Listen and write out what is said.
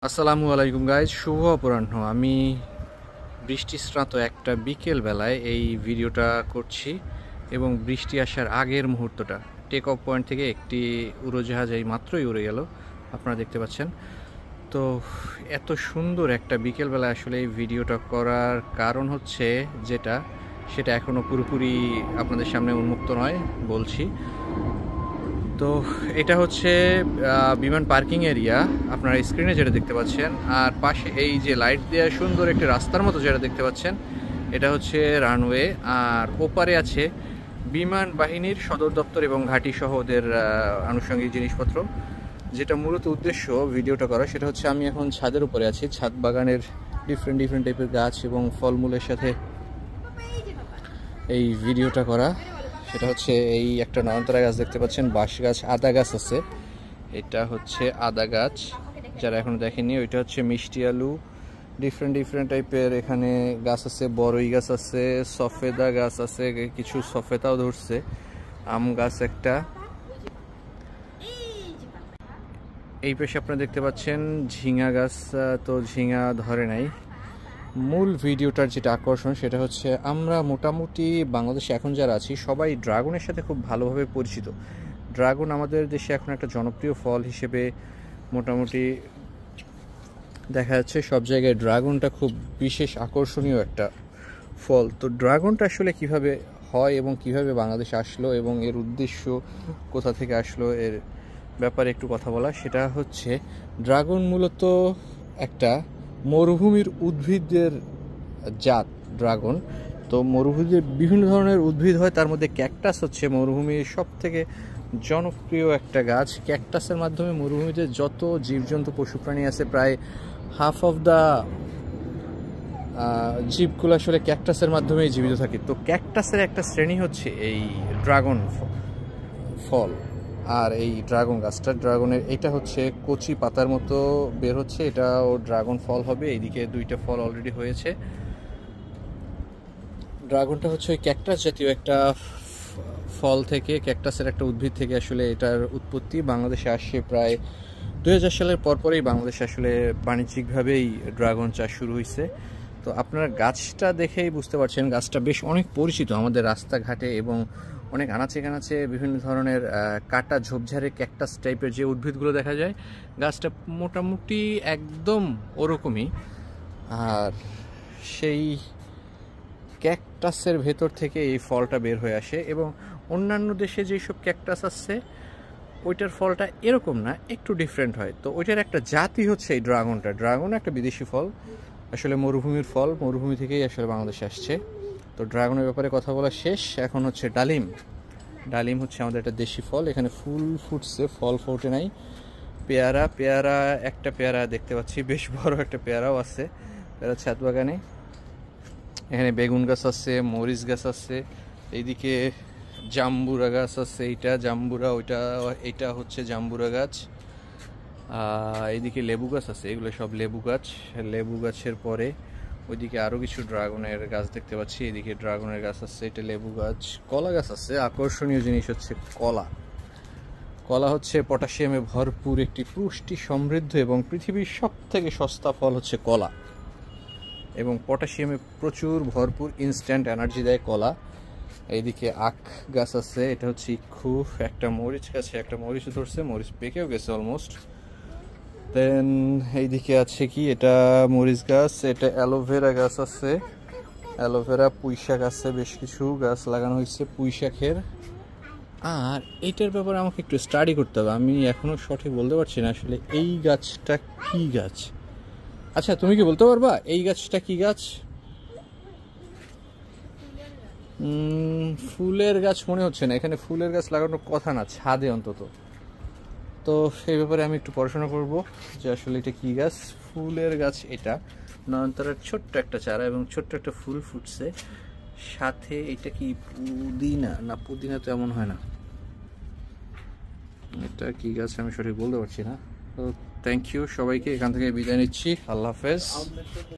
আসসালামু আলাইকুম গাইজ, শুভ অপরাহ্ন। আমি বৃষ্টিস্নাত একটা বিকেল বেলায় এই ভিডিওটা করছি এবং বৃষ্টি আসার আগের মুহূর্তটা। টেক অফ পয়েন্ট থেকে একটি উড়োজাহাজ এই মাত্রই উড়ে গেল, আপনারা দেখতে পাচ্ছেন। তো এত সুন্দর একটা বিকেল বেলায় আসলে এই ভিডিওটা করার কারণ হচ্ছে সেটা এখনও পুরোপুরি আপনাদের সামনে উন্মুক্ত নয়, বলছি। তো এটা হচ্ছে বিমান পার্কিং এরিয়া, আপনারা স্ক্রিনে যেটা দেখতে পাচ্ছেন, আর পাশে এই যে লাইট দেওয়া সুন্দর একটি রাস্তার মতো যেটা দেখতে পাচ্ছেন, এটা হচ্ছে রানওয়ে। আর ওপারে আছে বিমান বাহিনীর সদর দপ্তর এবং ঘাঁটি সহ ওদের আনুষঙ্গিক জিনিসপত্র। যেটা মূলত উদ্দেশ্য ভিডিওটা করা, সেটা হচ্ছে আমি এখন ছাদের উপরে আছি। ছাদ বাগানের ডিফারেন্ট টাইপের গাছ এবং ফলমূলের সাথে এই ভিডিওটা করা। সেটা হচ্ছে এই একটা নয়নতারা গাছ দেখতে পাচ্ছেন, বাঁশ গাছ, আদা গাছ আছে। এটা হচ্ছে আদা গাছ, যারা এখনো দেখেনি। ওইটা হচ্ছে মিষ্টি আলু, ডিফারেন্ট টাইপের এখানে গাছ আছে। বড়ই গাছ আছে, সফেদা গাছ আছে, কিছু সফেদাও ধরছে। আম গাছ একটা। এই পাশে আপনারা দেখতে পাচ্ছেন ঝিঙা গাছ, তো ঝিঙা ধরে নাই। মূল ভিডিওটার যেটা আকর্ষণ, সেটা হচ্ছে আমরা মোটামুটি বাংলাদেশে এখন যারা আছি সবাই ড্রাগনের সাথে খুব ভালোভাবে পরিচিত। ড্রাগন আমাদের দেশে এখন একটা জনপ্রিয় ফল হিসেবে মোটামুটি দেখা যাচ্ছে সব জায়গায়। ড্রাগনটা খুব বিশেষ আকর্ষণীয় একটা ফল। তো ড্রাগনটা আসলে কিভাবে হয় এবং কিভাবে বাংলাদেশে আসলো এবং এর উদ্দেশ্য কোথা থেকে আসলো, এর ব্যাপারে একটু কথা বলা। সেটা হচ্ছে ড্রাগন মূলত একটা মরুভূমির উদ্ভিদের জাত ড্রাগন। তো মরুভূমিতে বিভিন্ন ধরনের উদ্ভিদ হয়, তার মধ্যে ক্যাকটাস হচ্ছে মরুভূমির সব থেকে জনপ্রিয় একটা গাছ। ক্যাকটাসের মাধ্যমে মরুভূমিতে যত জীবজন্তু পশু প্রাণী আছে, প্রায় হাফ অফ দ্য জীবগুলো আসলে ক্যাকটাসের মাধ্যমেই জীবিত থাকে। তো ক্যাকটাসের একটা শ্রেণী হচ্ছে এই ড্রাগন ফল। আর এই ড্রাগন গাছটা, ড্রাগনের এটা হচ্ছে কচি পাতার মতো বের হচ্ছে, এটাও ড্রাগন ফল হবে। এইদিকে দুইটা ফল অলরেডি হয়েছে। ড্রাগনটা হচ্ছে ওই ক্যাকটাস জাতীয় একটা ফল থেকে, ক্যাকটাসের একটা উদ্ভিদ থেকে আসলে এটার উৎপত্তি। বাংলাদেশে আসছে প্রায় 2000 সালের পরপরই বাংলাদেশে আসলে বাণিজ্যিকভাবেই ড্রাগন চাষ শুরু হয়েছে। তো আপনারা গাছটা দেখেই বুঝতে পারছেন, গাছটা বেশ অনেক পরিচিত আমাদের রাস্তাঘাটে এবং অনেক আনাচে কানাচে বিভিন্ন ধরনের কাটা ঝোপঝাড়ে ক্যাকটাস টাইপের যে উদ্ভিদগুলো দেখা যায়, গাছটা মোটামুটি একদম ওরকমই। আর সেই ক্যাকটাসের ভেতর থেকে এই ফলটা বের হয়ে আসে। এবং অন্যান্য দেশে যেসব ক্যাকটাস আছে ওইটার ফলটা এরকম না, একটু ডিফারেন্ট হয়। তো ওইটার একটা জাতি হচ্ছে এই ড্রাগনটা। ড্রাগন একটা বিদেশি ফল, আসলে মরুভূমির ফল, মরুভূমি থেকেই আসলে বাংলাদেশে আসছে। তো ড্রাগনের ব্যাপারে কথা বলা শেষ। এখন হচ্ছে ডালিম। ডালিম হচ্ছে আমাদের একটা দেশি ফল। এখানে ফুল ফুটছে, ফল ফোটে নাই। পেয়ারা একটা পেয়ারা দেখতে পাচ্ছি, বেশ বড় একটা পেয়ারাও আছে পেয়ারা ছাদ বাগানে। এখানে বেগুন গাছ আছে, মরিচ গাছ আছে, এইদিকে জাম্বুরা গাছ আছে। এইটা জাম্বুরা, এটা হচ্ছে জাম্বুরা গাছ। এইদিকে লেবু গাছ আছে, এগুলো সব লেবু গাছ। লেবু গাছের পরে ওইদিকে আরও কিছু ড্রাগনের গাছ দেখতে পাচ্ছি। এদিকে ড্রাগনের গাছ আছে, এটা লেবু গাছ। কলা গাছ আছে। আকর্ষণীয় জিনিস হচ্ছে কলা। কলা হচ্ছে পটাশিয়ামে ভরপুর একটি পুষ্টি সমৃদ্ধ এবং পৃথিবীর সব থেকে সস্তা ফল হচ্ছে কলা, এবং পটাশিয়ামে প্রচুর ভরপুর, ইনস্ট্যান্ট এনার্জি দেয় কলা। এইদিকে আখ গাছ আছে, এটা হচ্ছে ইক্ষু। একটা মরিচ গাছে একটা মরিচ ধরছে, মরিচ পেকেও গেছে অলমোস্ট। দেন এইদিকে আছে কি, এটা মরিচ গাছ, এটা অ্যালোভেরা গাছ আছে। অ্যালোভেরা, পুঁইশাক আছে, বেশ কিছু গাছ লাগানো হয়েছে পুঁইশাকের। আর এইটার ব্যাপারে আমাকে একটু স্টাডি করতে হবে, আমি এখনো সঠিক বলতে পারছি না আসলে এই গাছটা কি গাছ। আচ্ছা, তুমি কি বলতে পারবা এই গাছটা কি গাছ? ফুলের গাছ মনে হচ্ছে না, এখানে ফুলের গাছ লাগানোর কথা না, ছাদে অন্তত। তো সেই ব্যাপারে আমি একটু পড়াশোনা করব যে আসলে এটা কি গাছ। ফুলের গাছ এটা, নয়নতারার ছোট্ট একটা চারা এবং ছোট্ট একটা ফুল ফুটছে সাথে। এটা কি পুদিনা? না, পুদিনা তো এমন হয় না। এটা কি গাছ আমি সঠিক বলতে পারছি না। তো থ্যাংক ইউ সবাইকে, এখান থেকে বিদায় নিচ্ছি। আল্লাহ হাফেজ।